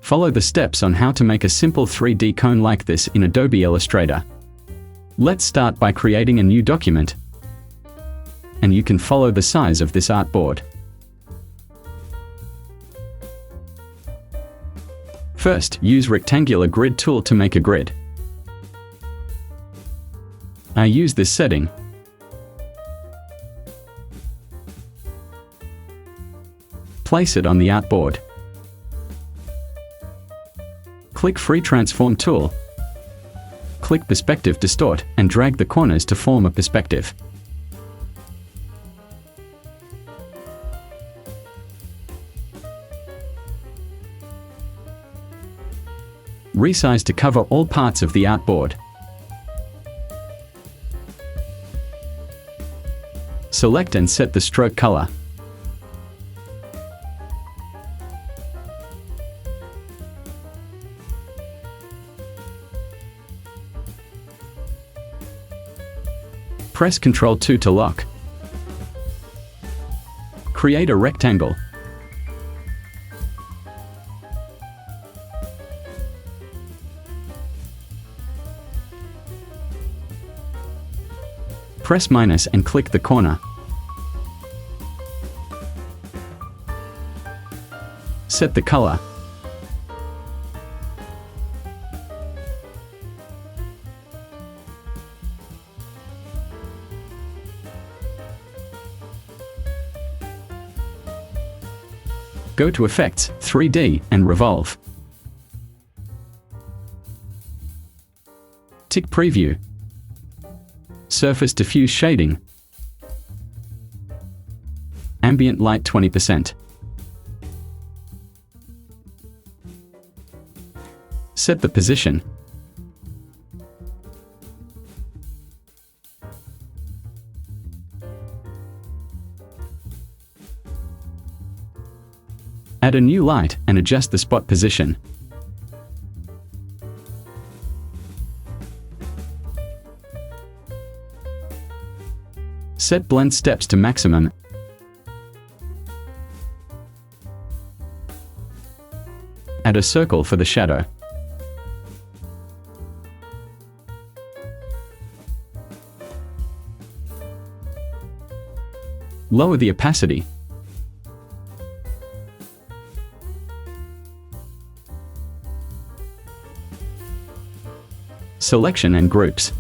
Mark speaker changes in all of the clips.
Speaker 1: Follow the steps on how to make a simple 3D cone like this in Adobe Illustrator. Let's start by creating a new document, and you can follow the size of this artboard. First, use rectangular grid tool to make a grid. I use this setting. Place it on the artboard. Click Free Transform tool. Click Perspective Distort and drag the corners to form a perspective. Resize to cover all parts of the artboard. Select and set the stroke color. Press Ctrl 2 to lock. Create a rectangle. Press minus and click the corner. Set the color. Go to Effects, 3D, and Revolve. Tick Preview. Surface Diffuse Shading. Ambient Light 20%. Set the position. Add a new light and adjust the spot position. Set blend steps to maximum. Add a circle for the shadow. Lower the opacity. Selection and groups.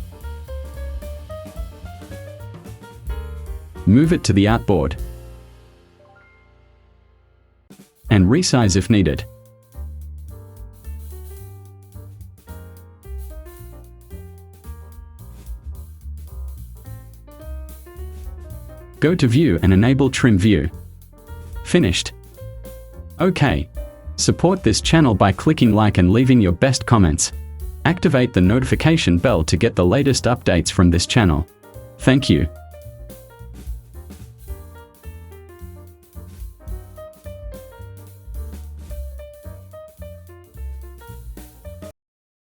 Speaker 1: Move it to the artboard. And resize if needed. Go to View and enable Trim View. Finished. OK. Support this channel by clicking like and leaving your best comments. Activate the notification bell to get the latest updates from this channel. Thank you.